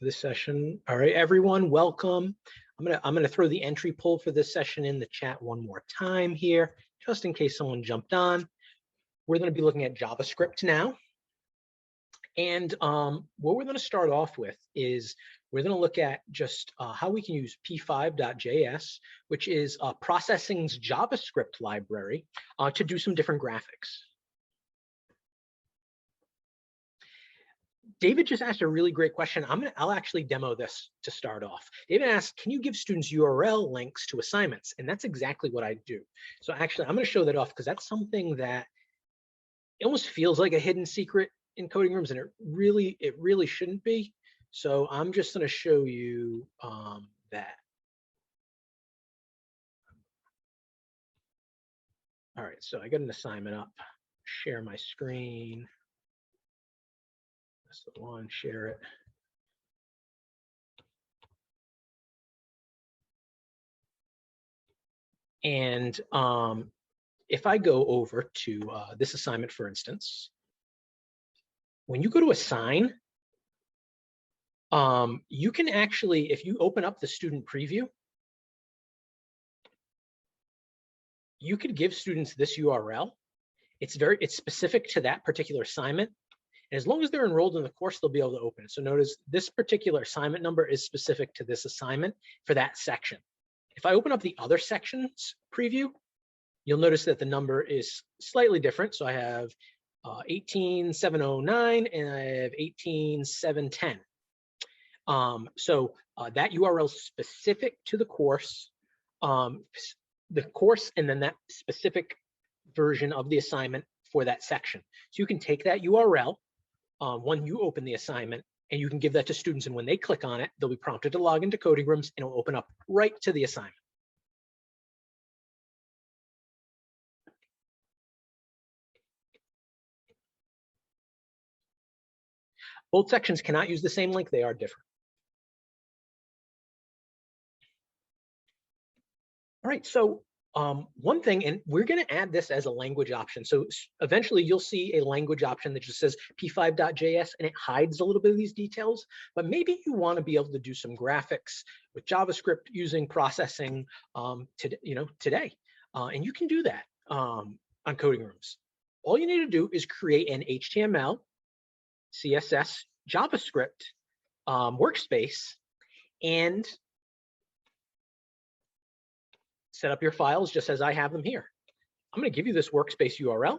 for this session. All right, everyone, welcome. I'm gonna throw the entry poll for this session in the chat one more time here, just in case someone jumped on. We're gonna be looking at JavaScript now. And what we're gonna start off with is we're gonna look at just how we can use p5.js, which is Processing's JavaScript library, to do some different graphics. David just asked a really great question. I'll actually demo this to start off. David asked, can you give students URL links to assignments? And that's exactly what I do. So actually, I'm going to show that off because that's something that it almost feels like a hidden secret in coding rooms, and it really shouldn't be. So I'm just going to show you that. All right, so I got an assignment up. Share my screen. That's the one, share it. And if I go over to this assignment, for instance, when you go to assign, you can actually, if you open up the student preview, you could give students this URL. It's specific to that particular assignment. And as long as they're enrolled in the course, they'll be able to open it. So notice this particular assignment number is specific to this assignment for that section. If I open up the other sections preview, you'll notice that the number is slightly different. So I have 18709 and I have 18710. So that URL is specific to the course, and then that specific version of the assignment for that section. So you can take that URL when you open the assignment, and you can give that to students, and when they click on it, they'll be prompted to log into coding rooms, and it'll open up right to the assignment. Both sections cannot use the same link, they are different. All right, so one thing, and we're going to add this as a language option. So eventually you'll see a language option that just says p5.js, and it hides a little bit of these details, but maybe you want to be able to do some graphics with JavaScript using processing today. And you can do that on coding rooms. All you need to do is create an HTML, CSS, JavaScript workspace, and set up your files just as I have them here. I'm going to give you this workspace URL.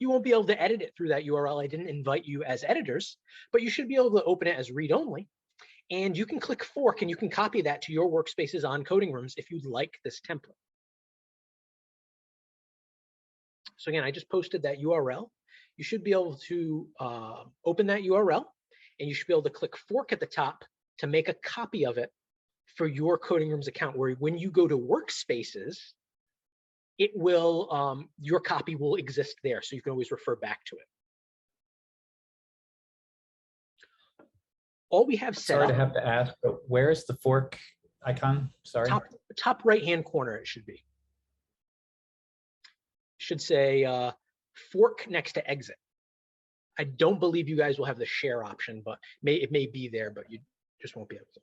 You won't be able to edit it through that URL. I didn't invite you as editors, but you should be able to open it as read-only. And you can click fork and you can copy that to your workspaces on coding rooms if you'd like this template. So again, I just posted that URL. You should be able to open that URL, and you should be able to click fork at the top to make a copy of it for your coding rooms account, where when you go to workspaces, it will your copy will exist there, so you can always refer back to it. All we have set up. Sorry to have to ask, but where is the fork icon? Sorry. Top right-hand corner, it should be. Should say fork next to exit. I don't believe you guys will have the share option, but it may be there, but you just won't be able to.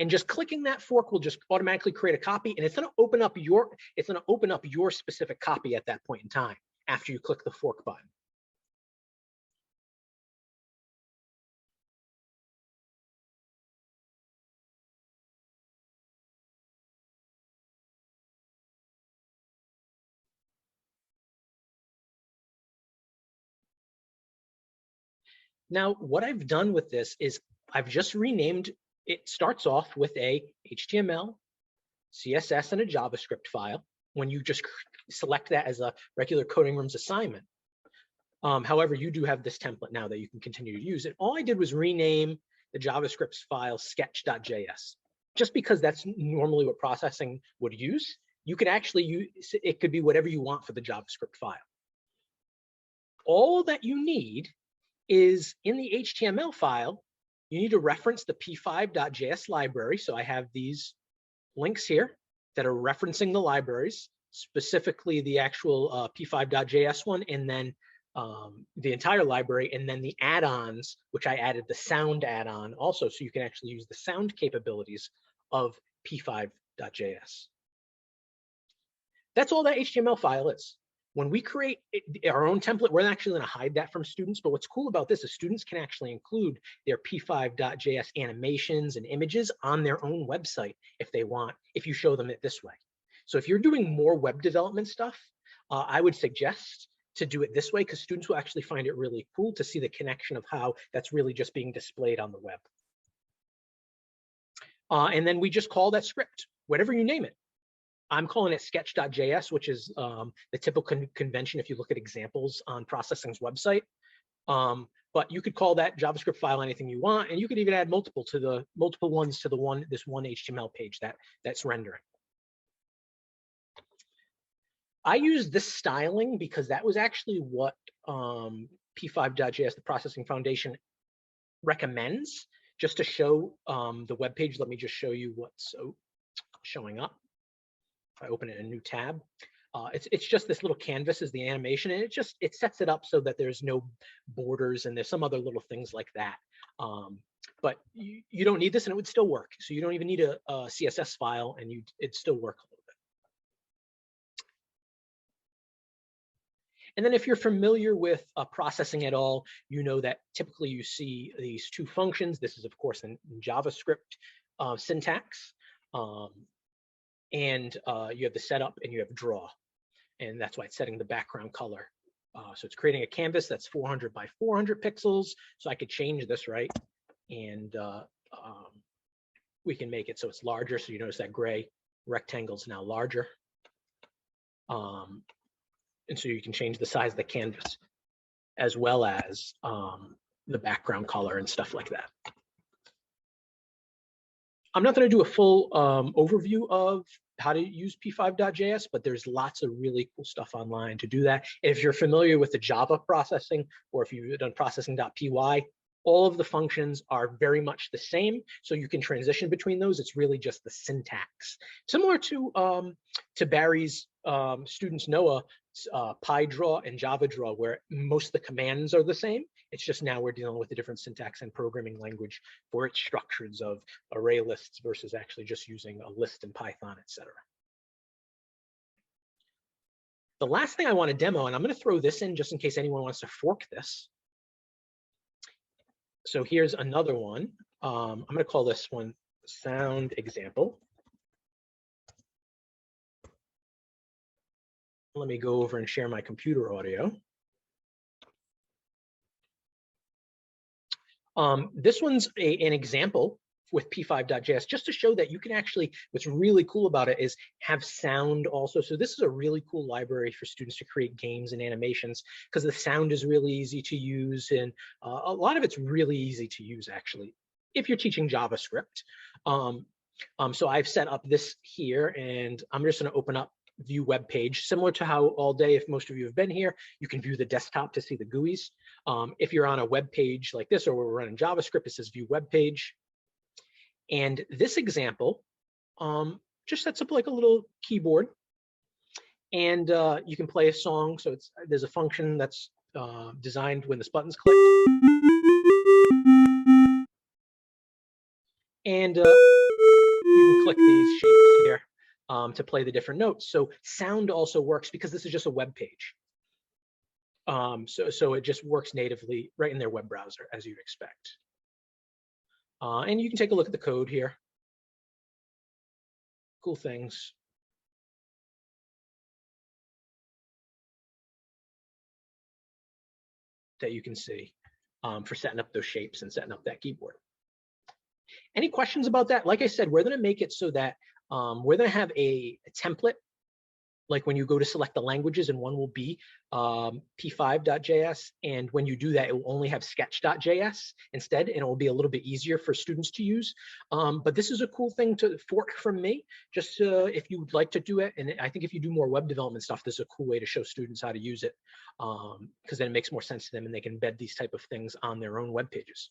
And just clicking that fork will just automatically create a copy, and it's going to open up your specific copy at that point in time after you click the fork button. Now, what I've done with this is I've just renamed. It starts off with a HTML, CSS, and a JavaScript file when you just select that as a regular coding rooms assignment. However, you do have this template now that you can continue to use. And all I did was rename the JavaScript file sketch.js, just because that's normally what processing would use. You could actually use it, could be whatever you want for the JavaScript file. All that you need is in the HTML file, you need to reference the p5.js library. So I have these links here that are referencing the libraries, specifically the actual p5.js one, and then the entire library, and then the add-ons, which I added the sound add-on also, so you can actually use the sound capabilities of p5.js. That's all that HTML file is. When we create our own template, we're actually going to hide that from students. But what's cool about this is students can actually include their p5.js animations and images on their own website if they want, if you show them it this way. So if you're doing more web development stuff, I would suggest to do it this way, because students will actually find it really cool to see the connection of how that's really just being displayed on the web. And then we just call that script, whatever you name it. I'm calling it sketch.js, which is the typical convention if you look at examples on Processing's website. But you could call that JavaScript file anything you want, and you could even add multiple ones to this one HTML page that's rendering. I use this styling because that was actually what p5.js, the Processing Foundation, recommends, just to show the web page. Let me just show you what's showing up. If I open it in a new tab, it's just this little canvas is the animation, and it sets it up so that there's no borders, and there's some other little things like that. But you don't need this, and it would still work. So you don't even need a CSS file, and it'd still work a little bit. And then if you're familiar with processing at all, you know that typically you see these two functions. This is, of course, in JavaScript syntax. And you have the setup and you have draw. And that's why it's setting the background color. So it's creating a canvas that's 400 by 400 pixels. So I could change this, right? And we can make it so it's larger. So you notice that gray rectangle is now larger. And so you can change the size of the canvas as well as the background color and stuff like that. I'm not going to do a full overview of how to use p5.js, but there's lots of really cool stuff online to do that. If you're familiar with the Java processing, or if you've done processing.py, all of the functions are very much the same, so you can transition between those. It's really just the syntax. Similar to Barry's students Noah's PyDraw and JavaDraw, where most of the commands are the same. It's just now we're dealing with a different syntax and programming language for its structures of array lists versus actually just using a list in Python, etc. The last thing I want to demo, and I'm going to throw this in just in case anyone wants to fork this. So here's another one. I'm going to call this one sound example. Let me go over and share my computer audio. This one's an example with p5.js, just to show that you can actually, what's really cool about it is have sound also. So this is a really cool library for students to create games and animations, because the sound is really easy to use, and a lot of it's really easy to use actually if you're teaching JavaScript. So I've set up this here, and I'm just going to open up view web page, similar to how all day, if most of you have been here, you can view the desktop to see the GUIs. If you're on a web page like this, or we're running JavaScript, it says view web page. And this example just sets up like a little keyboard, and you can play a song. So there's a function that's designed when this button's clicked, and you can click these shapes here to play the different notes. So sound also works because this is just a web page. So it just works natively right in their web browser, as you'd expect. And you can take a look at the code here. Cool things. That you can see for setting up those shapes and setting up that keyboard. Any questions about that? Like I said, we're going to make it so that we're going to have a template, like when you go to select the languages, and one will be p5.js. And when you do that, it will only have sketch.js instead, and it will be a little bit easier for students to use. But this is a cool thing to fork from me, just if you would like to do it. And I think if you do more web development stuff, this is a cool way to show students how to use it, because then it makes more sense to them, and they can embed these type of things on their own web pages.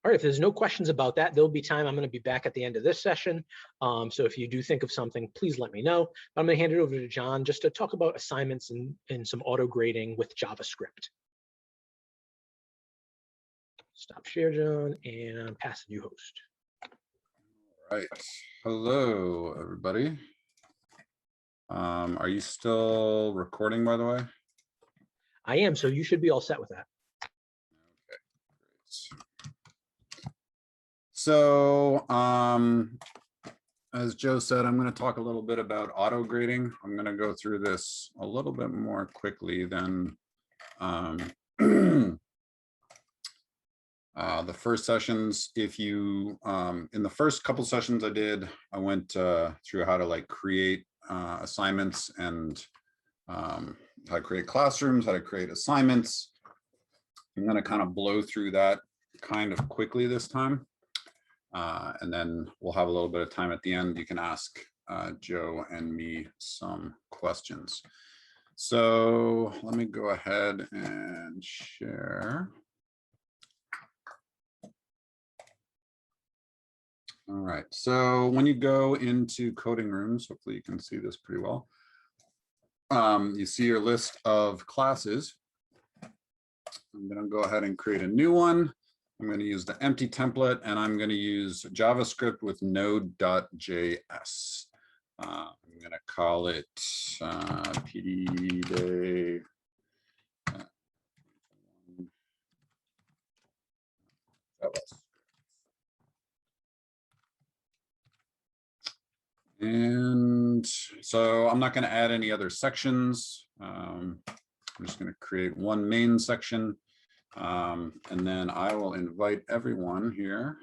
All right, if there's no questions about that, there'll be time. I'm going to be back at the end of this session. So if you do think of something, please let me know. I'm going to hand it over to John just to talk about assignments and some auto grading with JavaScript. Stop share, John, and pass the new host. All right. Hello, everybody. Are you still recording, by the way? I am, so you should be all set with that. Okay, great. So, as Joe said, I'm going to talk a little bit about auto grading. I'm going to go through this a little bit more quickly than the first sessions. If you, in the first couple sessions I did, I went through how to like create assignments and how to create classrooms, how to create assignments. I'm going to kind of blow through that kind of quickly this time. And then we'll have a little bit of time at the end. You can ask Joe and me some questions. So let me go ahead and share. All right, so when you go into coding rooms, hopefully you can see this pretty well. You see your list of classes. I'm going to go ahead and create a new one. I'm going to use the empty template, and I'm going to use JavaScript with node.js. I'm going to call it PD Day. And so I'm not going to add any other sections. I'm just going to create one main section. And then I will invite everyone here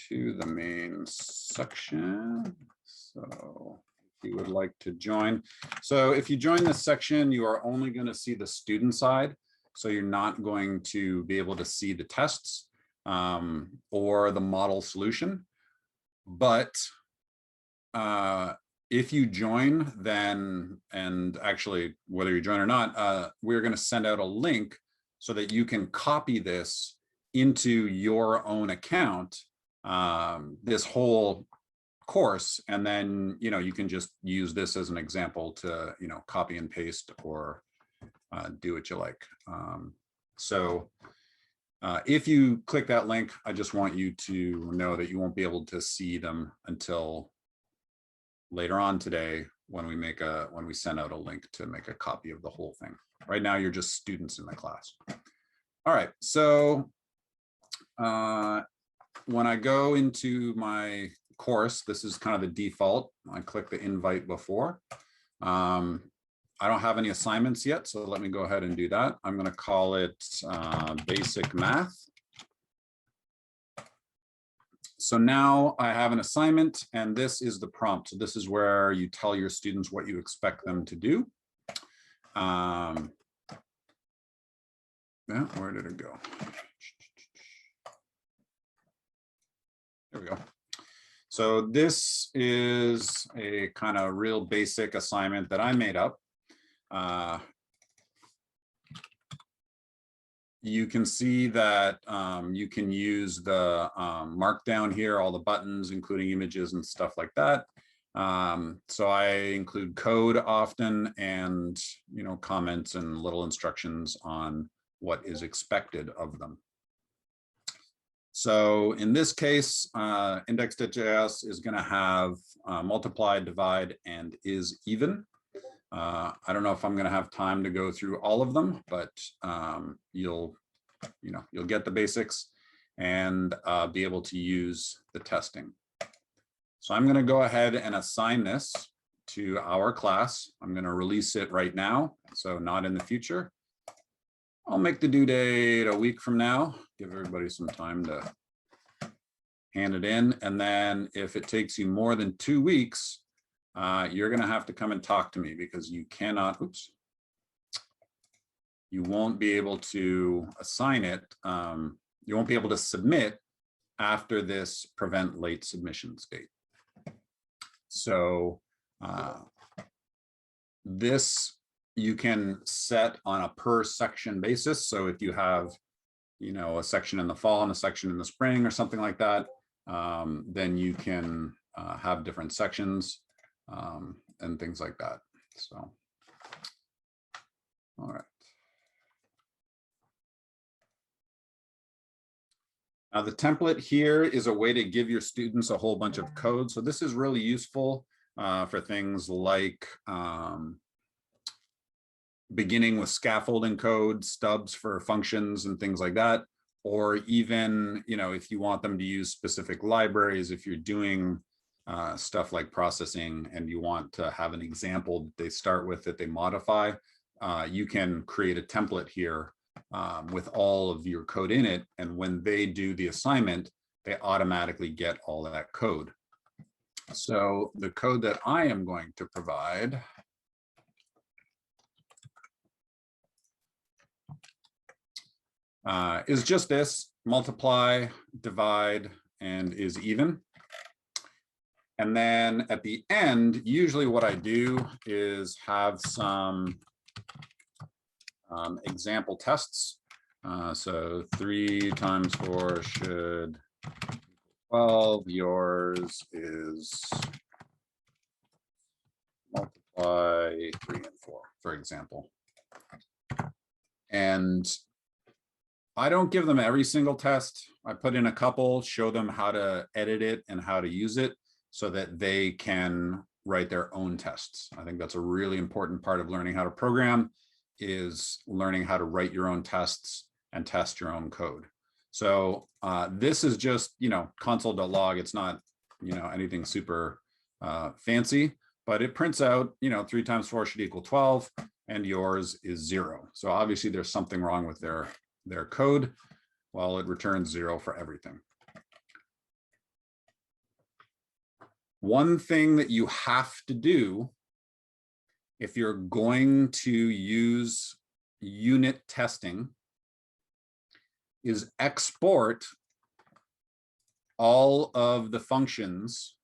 to the main section. So if you would like to join. So if you join this section, you are only going to see the student side. So you're not going to be able to see the tests or the model solution. But if you join, then, and actually whether you join or not, we're going to send out a link so that you can copy this into your own account, this whole course, and then you can just use this as an example to copy and paste or do what you like. So if you click that link, I just want you to know that you won't be able to see them until later on today when we send out a link to make a copy of the whole thing. Right now, you're just students in the class. All right, so when I go into my course, this is kind of the default. I click the invite before. I don't have any assignments yet, so let me go ahead and do that. I'm going to call it basic math. So now I have an assignment, and this is the prompt. So this is where you tell your students what you expect them to do. Yeah, where did it go? There we go. So this is a kind of real basic assignment that I made up. You can see that you can use the markdown here, all the buttons, including images and stuff like that. So I include code often and comments and little instructions on what is expected of them. So in this case, index.js is going to have multiply, divide, and is even. I don't know if I'm going to have time to go through all of them, but you'll get the basics and be able to use the testing. So I'm going to go ahead and assign this to our class. I'm going to release it right now, so not in the future. I'll make the due date a week from now, give everybody some time to hand it in. And then if it takes you more than 2 weeks, you're going to have to come and talk to me because you cannot, you won't be able to assign it. You won't be able to submit after this prevent late submissions date. So this you can set on a per section basis. So if you have you know, a section in the fall and a section in the spring or something like that, then you can have different sections and things like that. So, all right. Now the template here is a way to give your students a whole bunch of code. So this is really useful for things like beginning with scaffolding code, stubs for functions and things like that. Or even, you know, if you want them to use specific libraries, if you're doing stuff like processing and you want to have an example that they start with that they modify, you can create a template here with all of your code in it. And when they do the assignment, they automatically get all of that code. So the code that I am going to provide is just this: multiply, divide, and is even. And then at the end, usually what I do is have some example tests. So 3 times 4 should 12. Yours is multiply 3 and 4, for example. And I don't give them every single test. I put in a couple, show them how to edit it and how to use it so that they can write their own tests. I think that's a really important part of learning how to program, is learning how to write your own tests and test your own code. So this is just, you know, console.log. It's not, you know, anything super fancy, but it prints out, you know, 3 times 4 should equal 12, and yours is 0. So obviously there's something wrong with their code. Well, it returns 0 for everything. One thing that you have to do if you're going to use unit testing is export all of the functions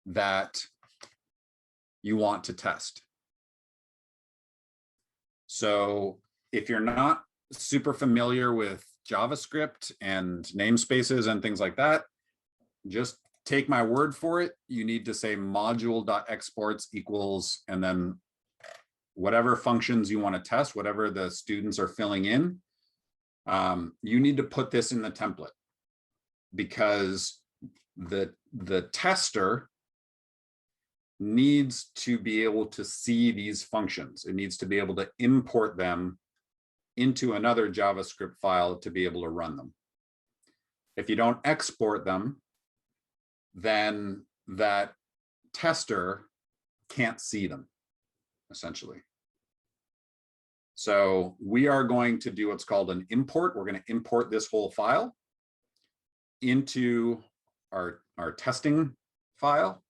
that you want to test. So if you're not super familiar with JavaScript and namespaces and things like that, just take my word for it. You need to say module.exports equals, and then whatever functions you want to test, whatever the students are filling in, you need to put this in the template, because the tester needs to be able to see these functions. It needs to be able to import them into another JavaScript file to be able to run them. If you don't export them, then that tester can't see them, essentially. So we are going to do what's called an import. We're going to import this whole file into our testing file.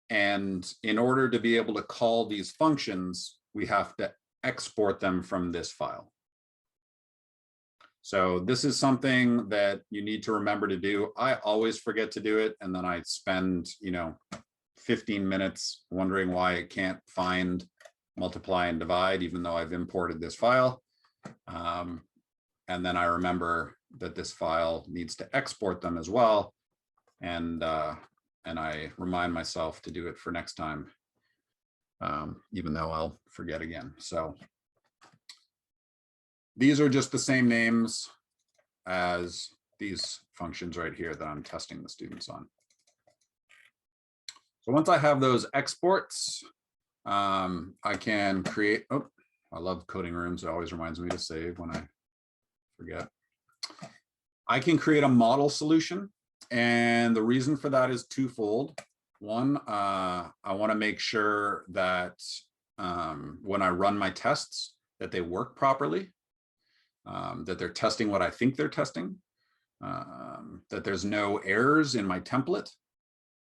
And in order to be able to call these functions, we have to export them from this file. So this is something that you need to remember to do. I always forget to do it, and then I spend, you know, 15 minutes wondering why it can't find multiply and divide, even though I've imported this file. And then I remember that this file needs to export them as well. And I remind myself to do it for next time, even though I'll forget again. So these are just the same names as these functions right here that I'm testing the students on. So once I have those exports, I can create, oh, I love coding rooms. It always reminds me to save when I forget. I can create a model solution. And the reason for that is twofold. One, I want to make sure that when I run my tests, that they work properly, that they're testing what I think they're testing, that there's no errors in my template,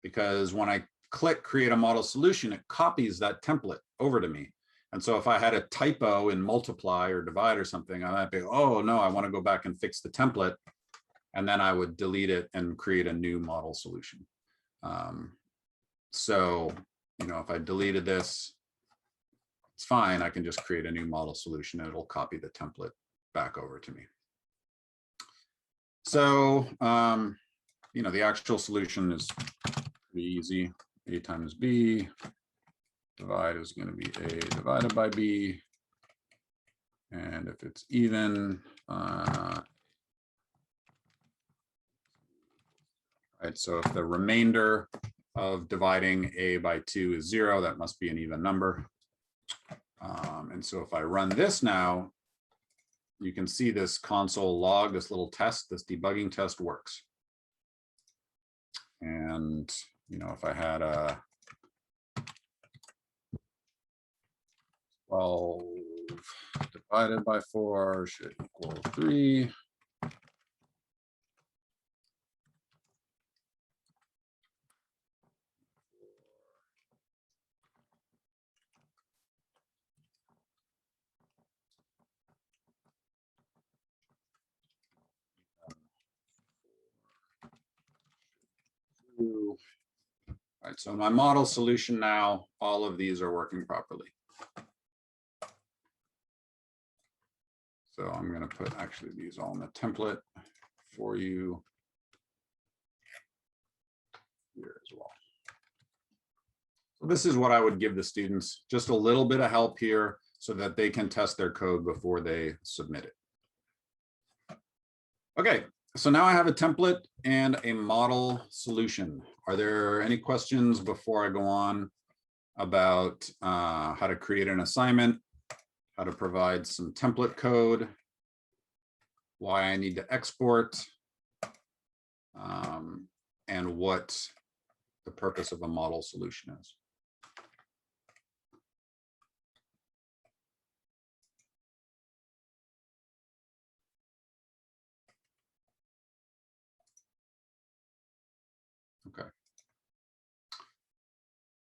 because when I click create a model solution, it copies that template over to me. And so if I had a typo in multiply or divide or something, I might be, oh no, I want to go back and fix the template. And then I would delete it and create a new model solution. So, you know, if I deleted this, it's fine. I can just create a new model solution and it'll copy the template back over to me. So, you know, the actual solution is pretty easy. A times B, divide is going to be A divided by B. And if it's even, right, so if the remainder of dividing A by 2 is 0, that must be an even number. And so if I run this now, you can see this console log, this little test, this debugging test works. And, you know, if I had a 12 divided by 4 should equal 3. All right, so my model solution now, all of these are working properly. So I'm going to put actually these all in the template for you here as well. So this is what I would give the students, just a little bit of help here so that they can test their code before they submit it. Okay, so now I have a template and a model solution. Are there any questions before I go on about how to create an assignment, how to provide some template code, why I need to export, and what the purpose of a model solution is? Okay.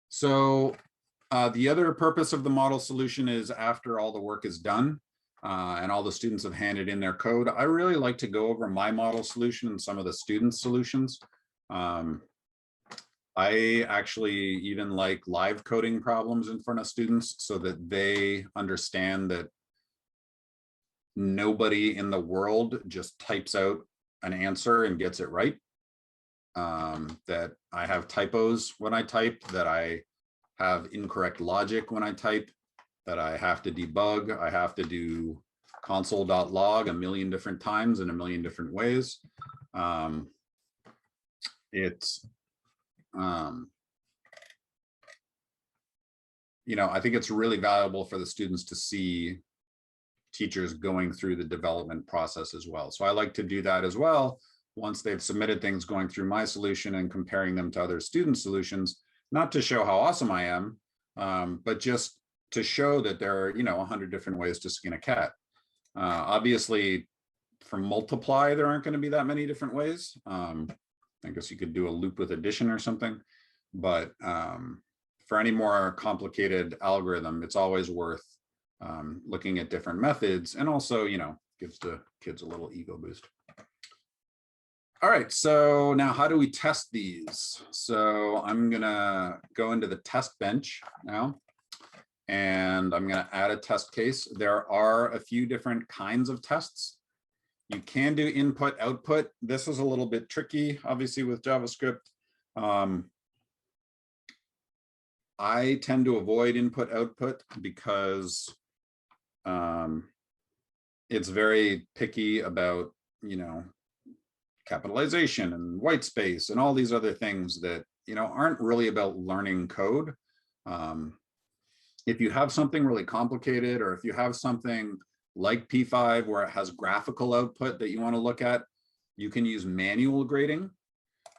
So the other purpose of the model solution is after all the work is done and all the students have handed in their code, I really like to go over my model solution and some of the students' solutions. I actually even like live coding problems in front of students so that they understand that nobody in the world just types out an answer and gets it right. That I have typos when I type, that I have incorrect logic when I type, that I have to debug, I have to do console.log a million different times in a million different ways. You know, I think it's really valuable for the students to see teachers going through the development process as well. So I like to do that as well. Once they've submitted things, going through my solution and comparing them to other student solutions, not to show how awesome I am, but just to show that there are, you know, 100 different ways to skin a cat. Obviously, for multiply, there aren't going to be that many different ways. I guess you could do a loop with addition or something, but for any more complicated algorithm, it's always worth looking at different methods, and also, you know, gives the kids a little ego boost. All right, so now how do we test these? So I'm gonna go into the test bench now, and I'm gonna add a test case. There are a few different kinds of tests. You can do input, output. This is a little bit tricky, obviously, with JavaScript. I tend to avoid input, output because it's very picky about, you know, capitalization and white space and all these other things that, you know, aren't really about learning code. If you have something really complicated, or if you have something like P5 where it has graphical output that you want to look at, you can use manual grading.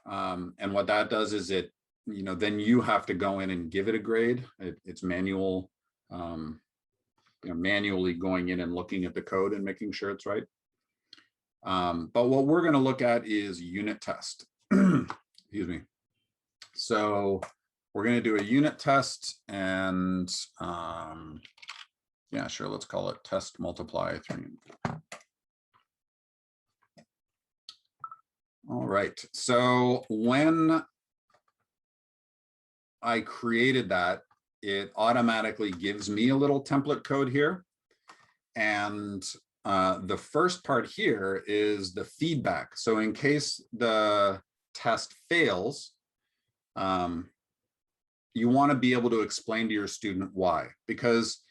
And what that does is it, you know, then you have to go in and give it a grade. It's manual, you know, manually going in and looking at the code and making sure it's right. But what we're going to look at is unit test. Excuse me. So we're going to do a unit test, and yeah, sure, let's call it test multiply 3 and 4. All right, so when I created that, it automatically gives me a little template code here. And the first part here is the feedback. So in case the test fails, you want to be able to explain to your student why. Because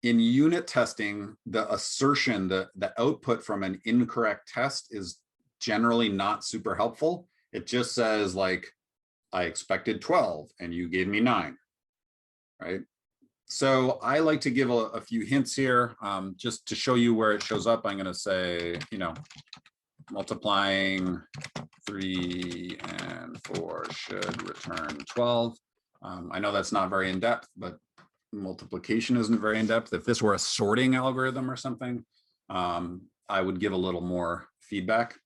in unit testing, the assertion, the output from an incorrect test is generally not super helpful. It just says like, I expected 12 and you gave me 9, right? So I like to give a few hints here, just to show you where it shows up. I'm going to say, you know, multiplying 3 and 4 should return 12. I know that's not very in depth, but multiplication isn't very in depth. If this were a sorting algorithm or something, I would give a little more feedback.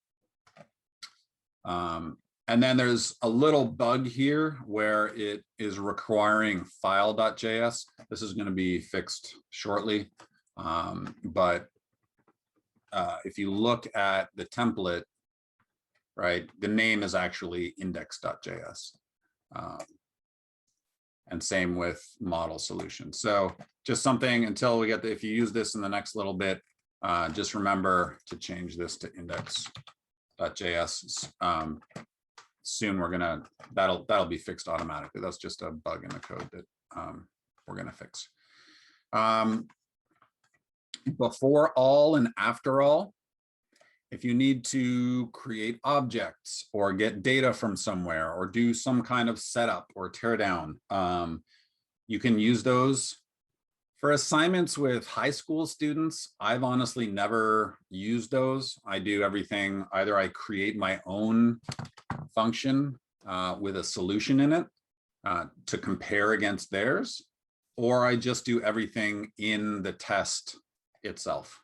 And then there's a little bug here where it is requiring file.js. This is going to be fixed shortly. But if you look at the template, right, the name is actually index.js. And same with model solution. So just something until we get if you use this in the next little bit, just remember to change this to index.js. Soon we're gonna, that'll be fixed automatically. That's just a bug in the code that we're gonna fix. Before all and after all, if you need to create objects or get data from somewhere or do some kind of setup or teardown, you can use those. For assignments with high school students, I've honestly never used those. I do everything, either I create my own function with a solution in it to compare against theirs, or I just do everything in the test itself.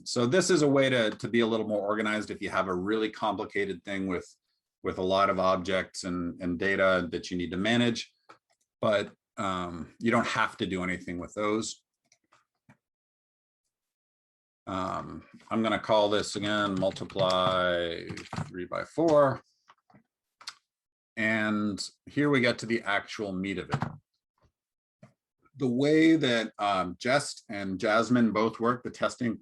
So this is a way to be a little more organized if you have a really complicated thing with a lot of objects and data that you need to manage, but you don't have to do anything with those. I'm going to call this again, multiply 3 by 4. And here we get to the actual meat of it. The way that Jest and Jasmine both work, the testing,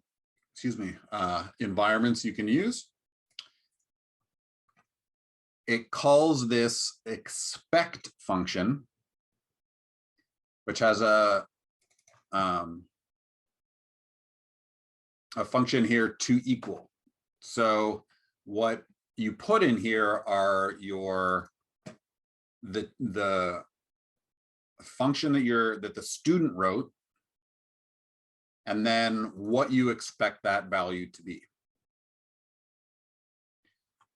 environments you can use, it calls this expect function, which has a function here to equal. So what you put in here are the function that the student wrote, and then what you expect that value to be.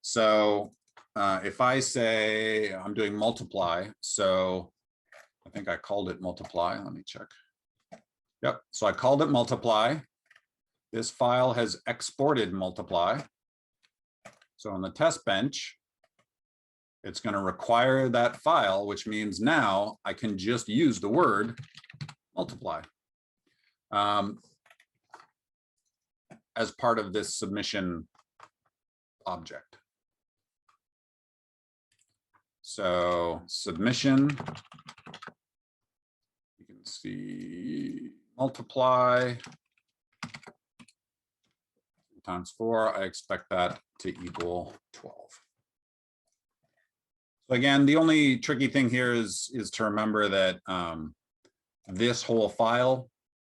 So if I say I'm doing multiply, so I think I called it multiply. Let me check. Yep. So I called it multiply. This file has exported multiply. So on the test bench, it's going to require that file, which means now I can just use the word multiply as part of this submission object. So submission, you can see multiply times 4. I expect that to equal 12. So again, the only tricky thing here is to remember that this whole file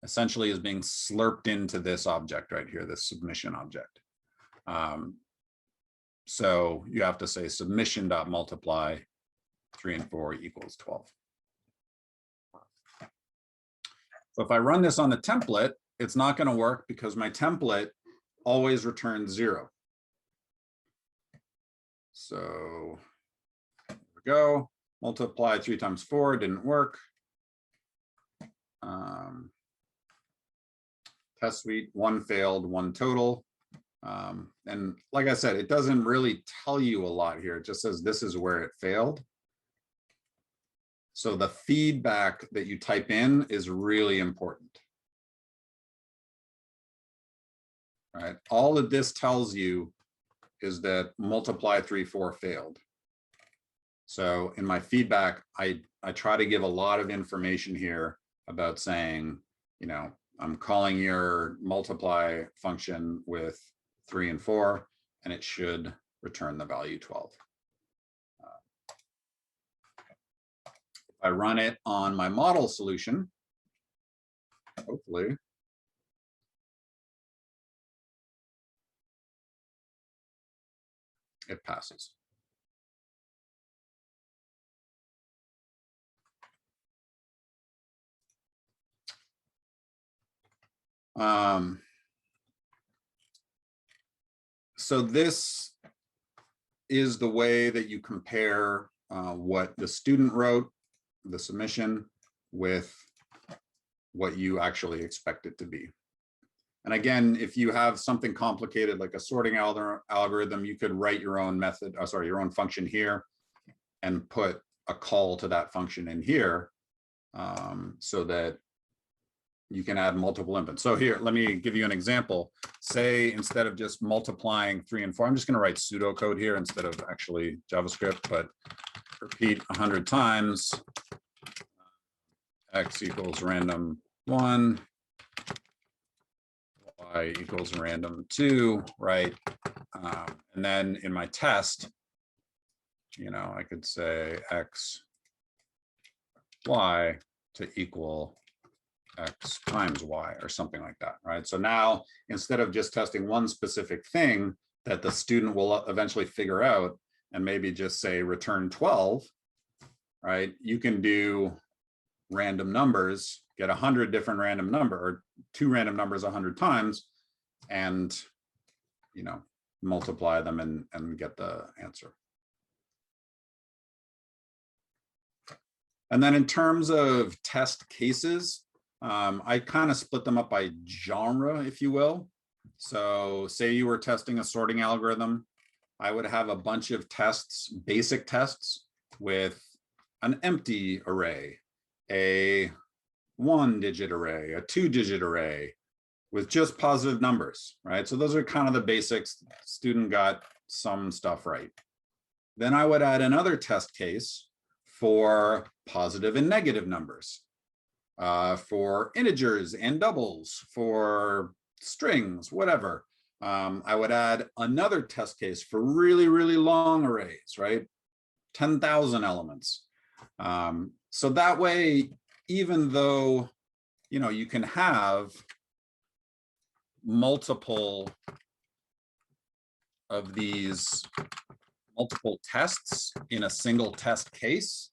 essentially is being slurped into this object right here, this submission object. So you have to say submission.multiply 3 and 4 equals 12. So if I run this on the template, it's not going to work because my template always returns 0. So there we go. Multiply 3 times 4 didn't work. Test suite, 1 failed, 1 total. And like I said, it doesn't really tell you a lot here. It just says this is where it failed. So the feedback that you type in is really important. Right? All that this tells you is that multiply 3, 4 failed. So in my feedback, I I try to give a lot of information here about saying, you know, I'm calling your multiply function with 3 and 4, and it should return the value 12. If I run it on my model solution, hopefully, it passes. So this is the way that you compare what the student wrote, the submission, with what you actually expect it to be. And again, if you have something complicated like a sorting algorithm, you could write your own method, your own function here and put a call to that function in here so that you can add multiple inputs. So here, let me give you an example. Say instead of just multiplying 3 and 4, I'm just going to write pseudocode here instead of actually JavaScript, but repeat 100 times x equals random 1, y equals random 2, right? And then in my test, you know, I could say x, y to equal x times y or something like that, right? So now instead of just testing one specific thing that the student will eventually figure out and maybe just say return 12, right? You can do random numbers, get 100 different random number or 2 random numbers 100 times and, you know, multiply them and get the answer. And then in terms of test cases, I kind of split them up by genre, if you will. So say you were testing a sorting algorithm, I would have a bunch of tests, basic tests with an empty array, a 1-digit array, a 2-digit array with just positive numbers, right? So those are kind of the basics. Student got some stuff right. Then I would add another test case for positive and negative numbers, for integers and doubles, for strings, whatever. I would add another test case for really, really long arrays, right? 10,000 elements. So that way, even though, you know, you can have multiple of these multiple tests in a single test case,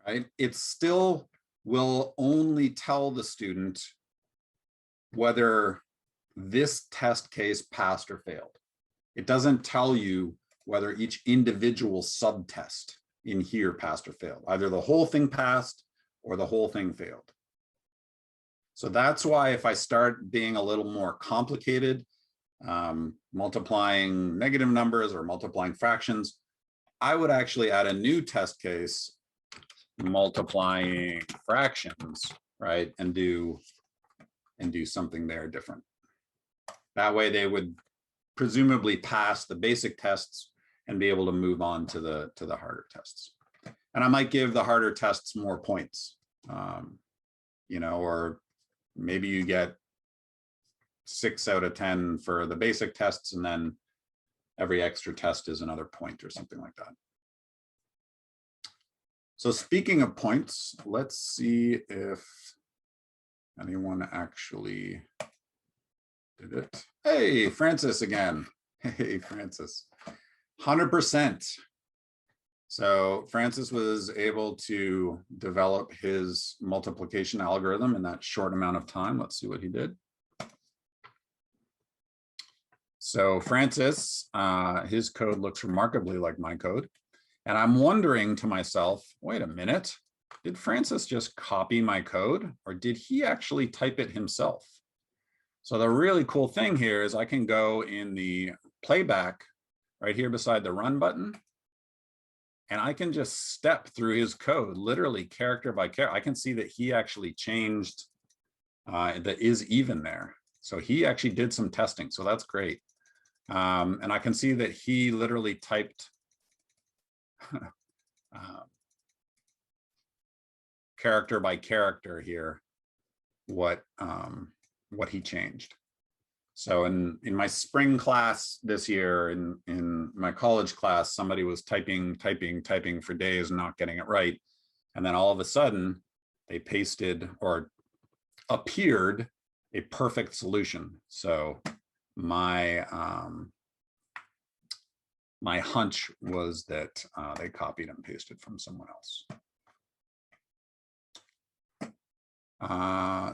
right? It still will only tell the student whether this test case passed or failed. It doesn't tell you whether each individual subtest in here passed or failed. Either the whole thing passed or the whole thing failed. So that's why if I start being a little more complicated, multiplying negative numbers or multiplying fractions, I would actually add a new test case, multiplying fractions, right? And do something there different. That way they would presumably pass the basic tests and be able to move on to the harder tests. And I might give the harder tests more points, you know, or maybe you get 6 out of 10 for the basic tests, and then every extra test is another point or something like that. So speaking of points, let's see if anyone actually did it. Hey, Francis again. Hey, Francis. 100%. So Francis was able to develop his multiplication algorithm in that short amount of time. Let's see what he did. So Francis, his code looks remarkably like my code. And I'm wondering to myself, wait a minute, did Francis just copy my code or did he actually type it himself? So the really cool thing here is I can go in the playback right here beside the run button, and I can just step through his code, literally character by character. I can see that he actually changed the is even there. So he actually did some testing, so that's great. And I can see that he literally typed character by character here what he changed. So in my spring class this year, in my college class, somebody was typing for days and not getting it right. And then all of a sudden they pasted or appeared a perfect solution. So my my hunch was that they copied and pasted from someone else.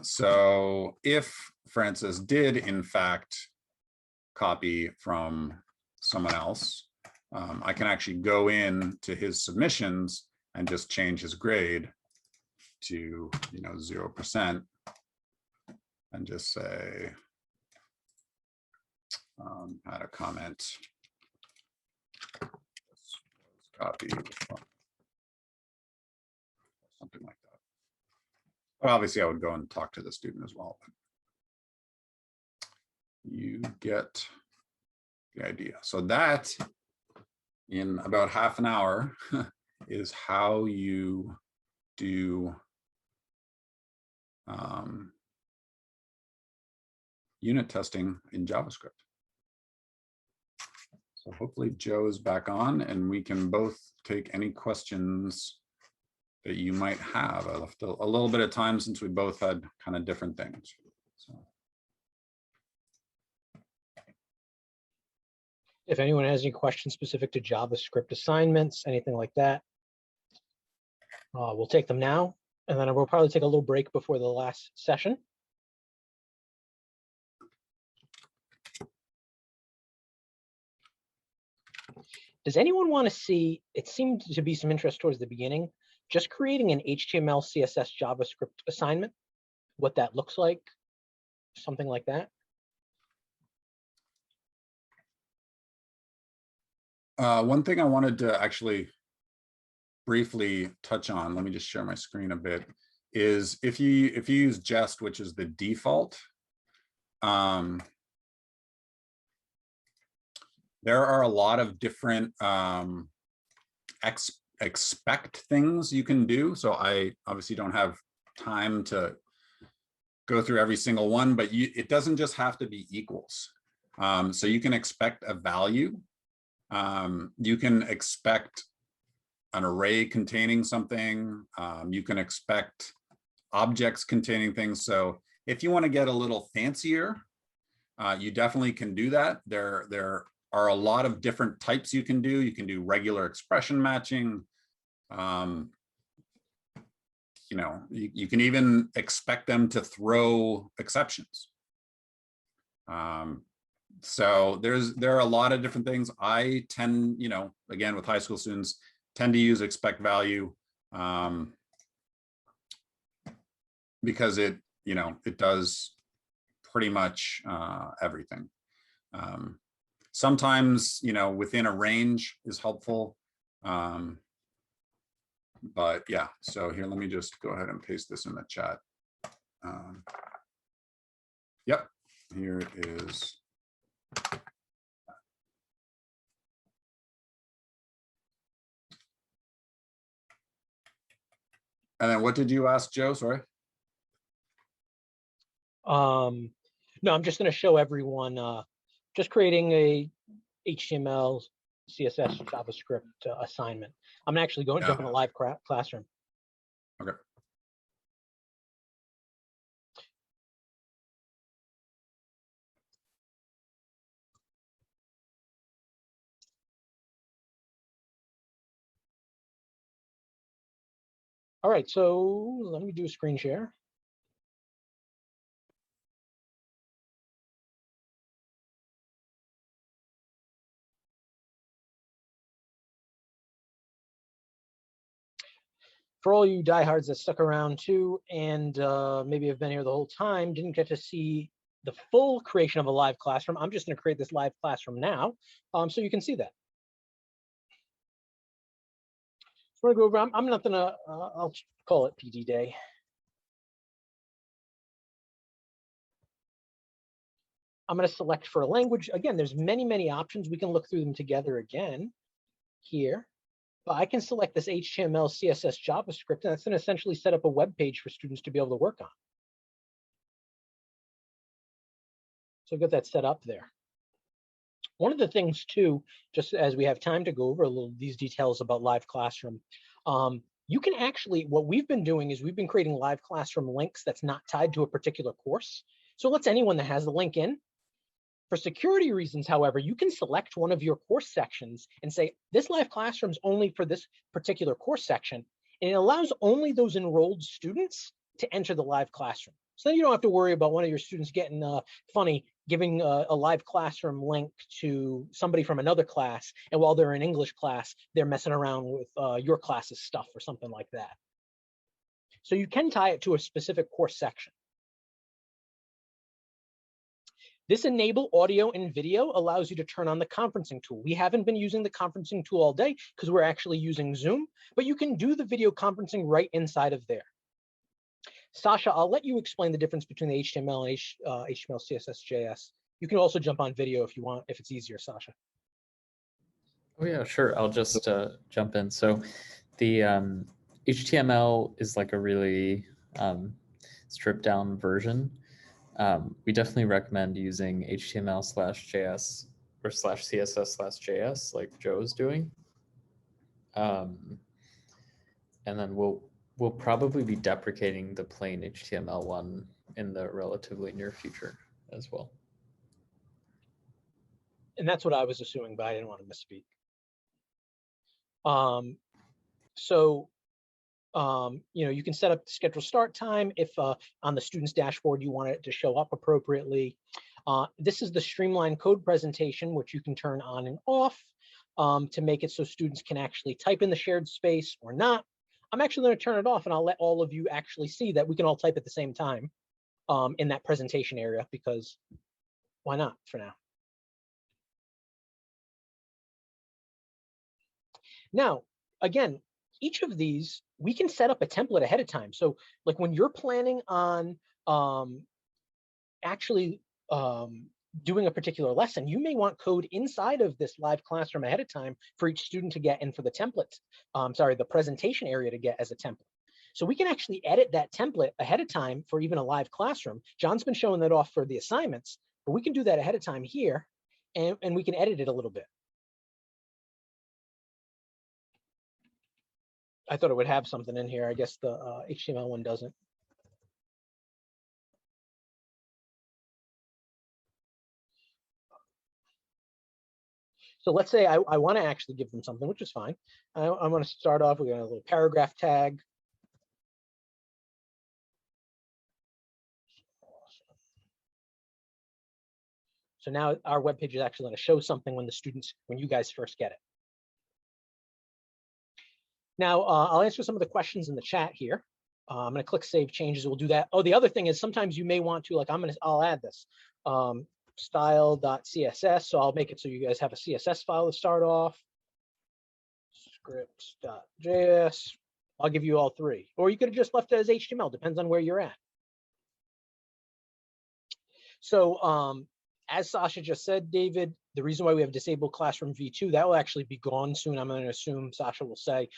So if Francis did in fact copy from someone else, I can actually go in to his submissions and just change his grade to 0% and just say add a comment. Copy from something like that. Well, obviously I would go and talk to the student as well, but you get the idea. So that in about half an hour is how you do unit testing in JavaScript. So hopefully Joe is back on and we can both take any questions that you might have. I left a little bit of time since we both had kind of different things. So. If anyone has any questions specific to JavaScript assignments, anything like that, we'll take them now, and then we'll probably take a little break before the last session. Does anyone want to see, it seemed to be some interest towards the beginning, just creating an HTML, CSS, JavaScript assignment, what that looks like, something like that? One thing I wanted to actually briefly touch on, let me just share my screen a bit, is if you use Jest, which is the default, there are a lot of different expect things you can do. So I obviously don't have time to go through every single one, but it doesn't just have to be equals. So you can expect a value. You can expect an array containing something. You can expect objects containing things. So if you want to get a little fancier, you definitely can do that. There are a lot of different types you can do. You can do regular expression matching. You can even expect them to throw exceptions. So there are a lot of different things. I tend, again, with high school students, tend to use expect value because it does pretty much everything. Sometimes, within a range is helpful. But yeah, so here, let me just go ahead and paste this in the chat. Yep, here it is. And then what did you ask, Joe? Sorry. No, I'm just going to show everyone just creating a HTML, CSS, JavaScript assignment. I'm actually going to jump in a live classroom. Okay. All right, so let me do a screen share. For all you diehards that stuck around too, and maybe have been here the whole time, didn't get to see the full creation of a live classroom, I'm just going to create this live classroom now, so you can see that. So we're going to go over. I'm not going to. I'll call it PD Day. I'm going to select for a language. Again, there's many options. We can look through them together again here. But I can select this HTML, CSS, JavaScript, and that's going to essentially set up a web page for students to be able to work on. So I've got that set up there. One of the things too, just as we have time to go over a little these details about Live Classroom, you can actually, what we've been doing is we've been creating Live Classroom links that's not tied to a particular course. So it lets anyone that has the link in. For security reasons, however, you can select one of your course sections and say, this Live Classroom's only for this particular course section, and it allows only those enrolled students to enter the Live Classroom. So then you don't have to worry about one of your students getting funny, giving a Live Classroom link to somebody from another class, and while they're in English class, they're messing around with your class's stuff or something like that. So you can tie it to a specific course section. This enable audio and video allows you to turn on the conferencing tool. We haven't been using the conferencing tool all day because we're actually using Zoom, but you can do the video conferencing right inside of there. Sasha, I'll let you explain the difference between the HTML and HTML CSS JS. You can also jump on video if you want, if it's easier, Sasha. Oh yeah, sure. I'll just jump in. So the HTML is like a really stripped down version. We definitely recommend using HTML/JS or /CSS/JS like Joe's doing. And then we'll probably be deprecating the plain HTML one in the relatively near future as well. And that's what I was assuming, but I didn't want to misspeak. You know, you can set up the schedule start time if on the student's dashboard you want it to show up appropriately. This is the Streamline code presentation, which you can turn on and off to make it so students can actually type in the shared space or not. I'm actually going to turn it off, and I'll let all of you actually see that we can all type at the same time in that presentation area, because why not for now? Now, again, each of these, we can set up a template ahead of time. So like when you're planning on actually doing a particular lesson, you may want code inside of this Live Classroom ahead of time for each student to get and for the template, the presentation area to get as a template. So we can actually edit that template ahead of time for even a Live Classroom. John's been showing that off for the assignments, but we can do that ahead of time here, and we can edit it a little bit. I thought it would have something in here. I guess the HTML one doesn't. So let's say I want to actually give them something, which is fine. I'm going to start off with a little paragraph tag. So now our web page is actually going to show something when you guys first get it. Now, I'll answer some of the questions in the chat here. I'm going to click Save Changes. We'll do that. Oh, the other thing is sometimes you may want to, like, I'll add this style.css. So I'll make it so you guys have a CSS file to start off. Scripts.js. I'll give you all three. Or you could have just left it as HTML. Depends on where you're at. So as Sasha just said, David, the reason why we have disabled Classroom V2, that will actually be gone soon. I'm going to assume Sasha will say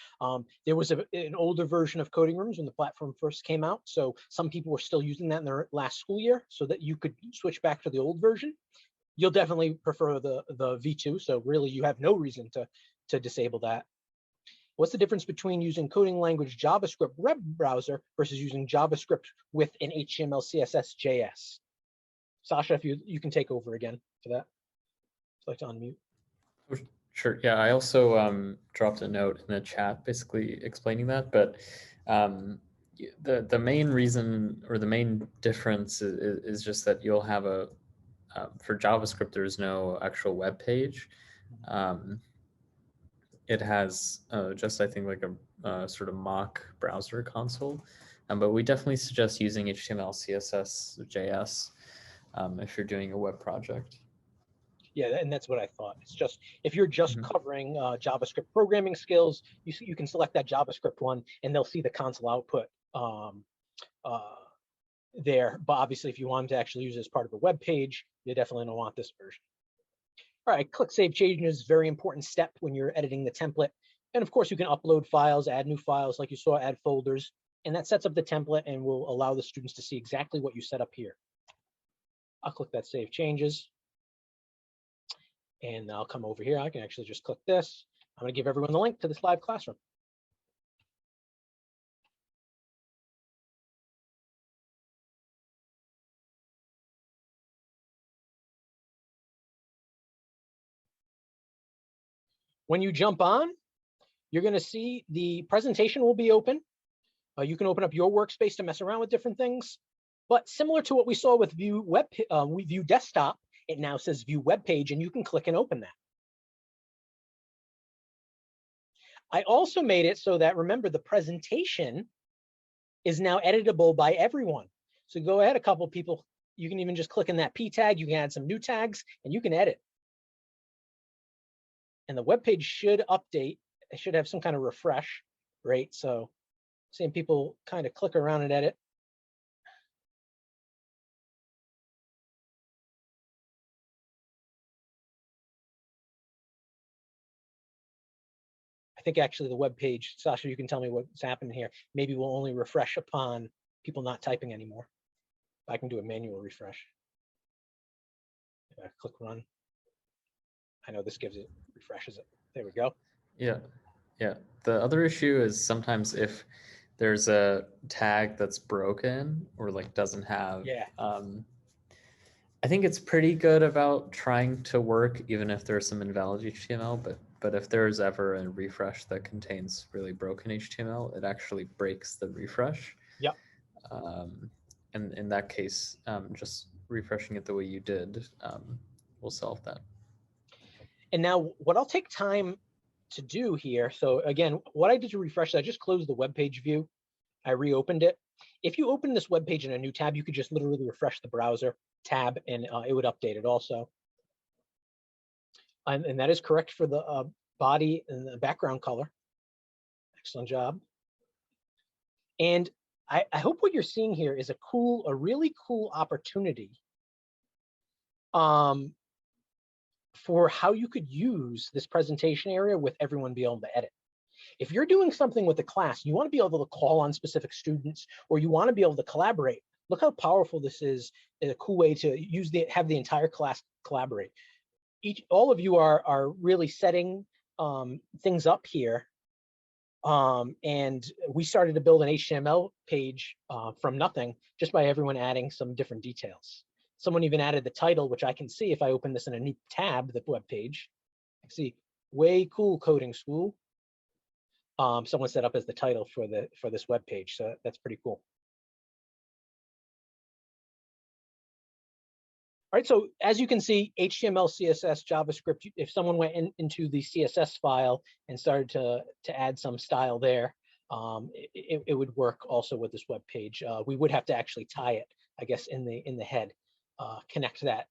there was an older version of Coding Rooms when the platform first came out. So some people were still using that in their last school year so that you could switch back to the old version. You'll definitely prefer the V2. So really you have no reason to disable that. What's the difference between using coding language JavaScript web browser versus using JavaScript with an HTML CSS JS? Sasha, if you can take over again for that. I'd like to unmute. Sure. Yeah, I also dropped a note in the chat basically explaining that, but the main reason or the main difference is just that you'll have for JavaScript, there's no actual web page. It has just, I think, like a sort of mock browser console, but we definitely suggest using HTML, CSS, JS if you're doing a web project. Yeah, and that's what I thought. It's just, if you're just covering JavaScript programming skills, you can select that JavaScript one and they'll see the console output there. But obviously, if you want to actually use it as part of a web page, you definitely don't want this version. All right, click Save Changes, very important step when you're editing the template. And of course, you can upload files, add new files like you saw, add folders, and that sets up the template and will allow the students to see exactly what you set up here. I'll click that Save Changes. And I'll come over here. I can actually just click this. I'm going to give everyone the link to this live classroom. When you jump on, you're going to see the presentation will be open. You can open up your workspace to mess around with different things. But similar to what we saw with View Desktop, it now says View Web Page, and you can click and open that. I also made it so that, remember, the presentation is now editable by everyone. So go ahead, a couple people, you can even just click in that P tag, you can add some new tags, and you can edit. And the web page should update. It should have some kind of refresh rate. So seeing people kind of click around and edit. I think actually the web page, Sasha, you can tell me what's happening here. Maybe we'll only refresh upon people not typing anymore. I can do a manual refresh. If I click run, I know this gives it, refreshes it. There we go. Yeah. The other issue is sometimes if there's a tag that's broken or like doesn't have, I think it's pretty good about trying to work even if there's some invalid HTML, but if there's ever a refresh that contains really broken HTML, it actually breaks the refresh. Yep. And in that case, just refreshing it the way you did will solve that. And now what I'll take time to do here. So again, what I did to refresh, I just closed the web page view. I reopened it. If you open this web page in a new tab, you could just literally refresh the browser tab and it would update it also. And that is correct for the body and the background color. Excellent job. And I hope what you're seeing here is a really cool opportunity for how you could use this presentation area with everyone being able to edit. If you're doing something with the class, you want to be able to call on specific students, or you want to be able to collaborate. Look how powerful this is, a cool way to have the entire class collaborate. All of you are really setting things up here. And we started to build an HTML page from nothing, just by everyone adding some different details. Someone even added the title, which I can see if I open this in a new tab, the web page. I see way cool coding school. Someone set up as the title for this web page, so that's pretty cool. All right, so as you can see, HTML, CSS, JavaScript, if someone went into the CSS file and started to add some style there, it would work also with this web page. We would have to actually tie it, I guess, in the head, connect that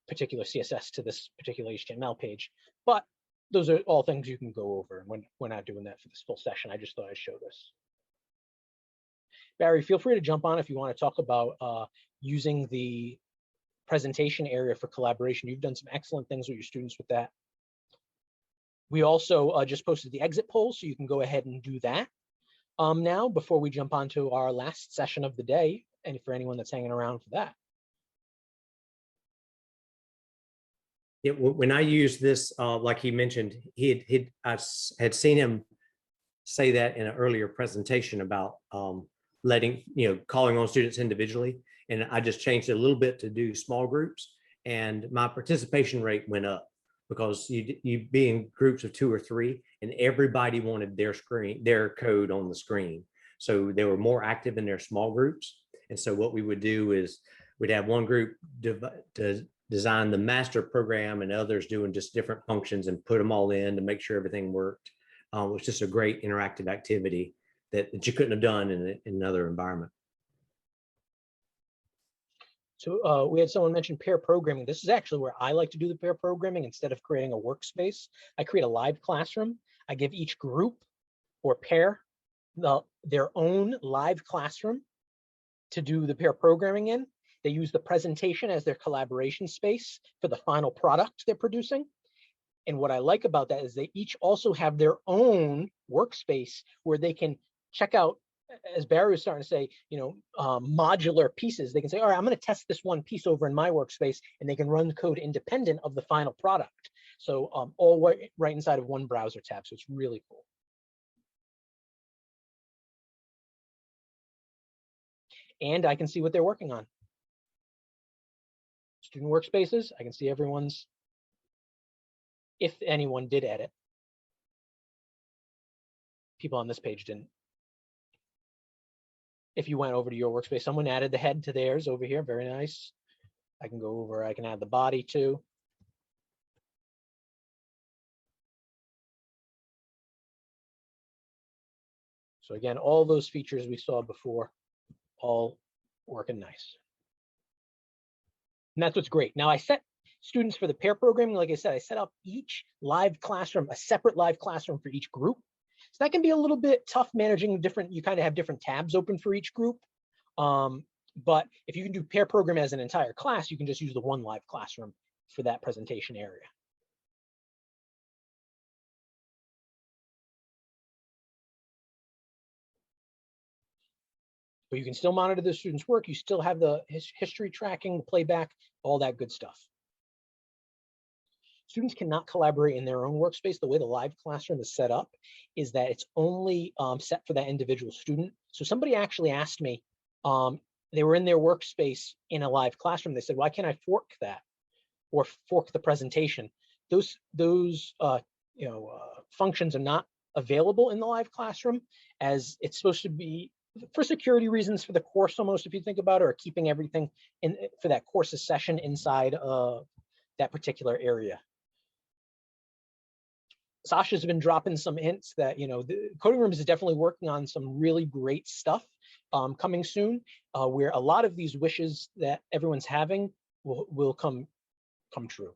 particular CSS to this particular HTML page. But those are all things you can go over, and we're not doing that for this full session. I just thought I'd show this. Barry, feel free to jump on if you want to talk about using the presentation area for collaboration. You've done some excellent things with your students with that. We also just posted the exit poll, so you can go ahead and do that now before we jump on to our last session of the day, and for anyone that's hanging around for that. Yeah, when I used this, like he mentioned, I had seen him say that in an earlier presentation about calling on students individually, and I just changed it a little bit to do small groups, and my participation rate went up because you be in groups of 2 or 3, and everybody wanted their code on the screen, so they were more active in their small groups. And so what we would do is we'd have one group to design the master program and others doing just different functions and put them all in to make sure everything worked. It was just a great interactive activity that you couldn't have done in another environment. So we had someone mention pair programming. This is actually where I like to do the pair programming. Instead of creating a workspace, I create a live classroom. I give each group or pair their own live classroom to do the pair programming in. They use the presentation as their collaboration space for the final product they're producing. And what I like about that is they each also have their own workspace where they can check out, as Barry was starting to say, modular pieces. They can say, all right, I'm going to test this one piece over in my workspace, and they can run code independent of the final product. So all right inside of one browser tab. So it's really cool. And I can see what they're working on. Student workspaces, I can see everyone's, if anyone did edit. People on this page didn't. If you went over to your workspace, someone added the head to theirs over here. Very nice. I can go over, I can add the body too. So again, all those features we saw before, all working nice. And that's what's great. Now I set students for the pair programming. Like I said, I set up each live classroom, a separate live classroom for each group. So that can be a little bit tough managing different, you kind of have different tabs open for each group. But if you can do pair program as an entire class, you can just use the one live classroom for that presentation area. But you can still monitor the students' work. You still have the history tracking, the playback, all that good stuff. Students cannot collaborate in their own workspace. The way the live classroom is set up is that it's only set for that individual student. So somebody actually asked me, they were in their workspace in a live classroom. They said, why can't I fork that or fork the presentation? Those functions are not available in the live classroom, as it's supposed to be for security reasons for the course, almost, if you think about it, or keeping everything in for that course's session inside that particular area. Sasha's been dropping some hints that, the Coding Room is definitely working on some really great stuff coming soon, where a lot of these wishes that everyone's having will come true.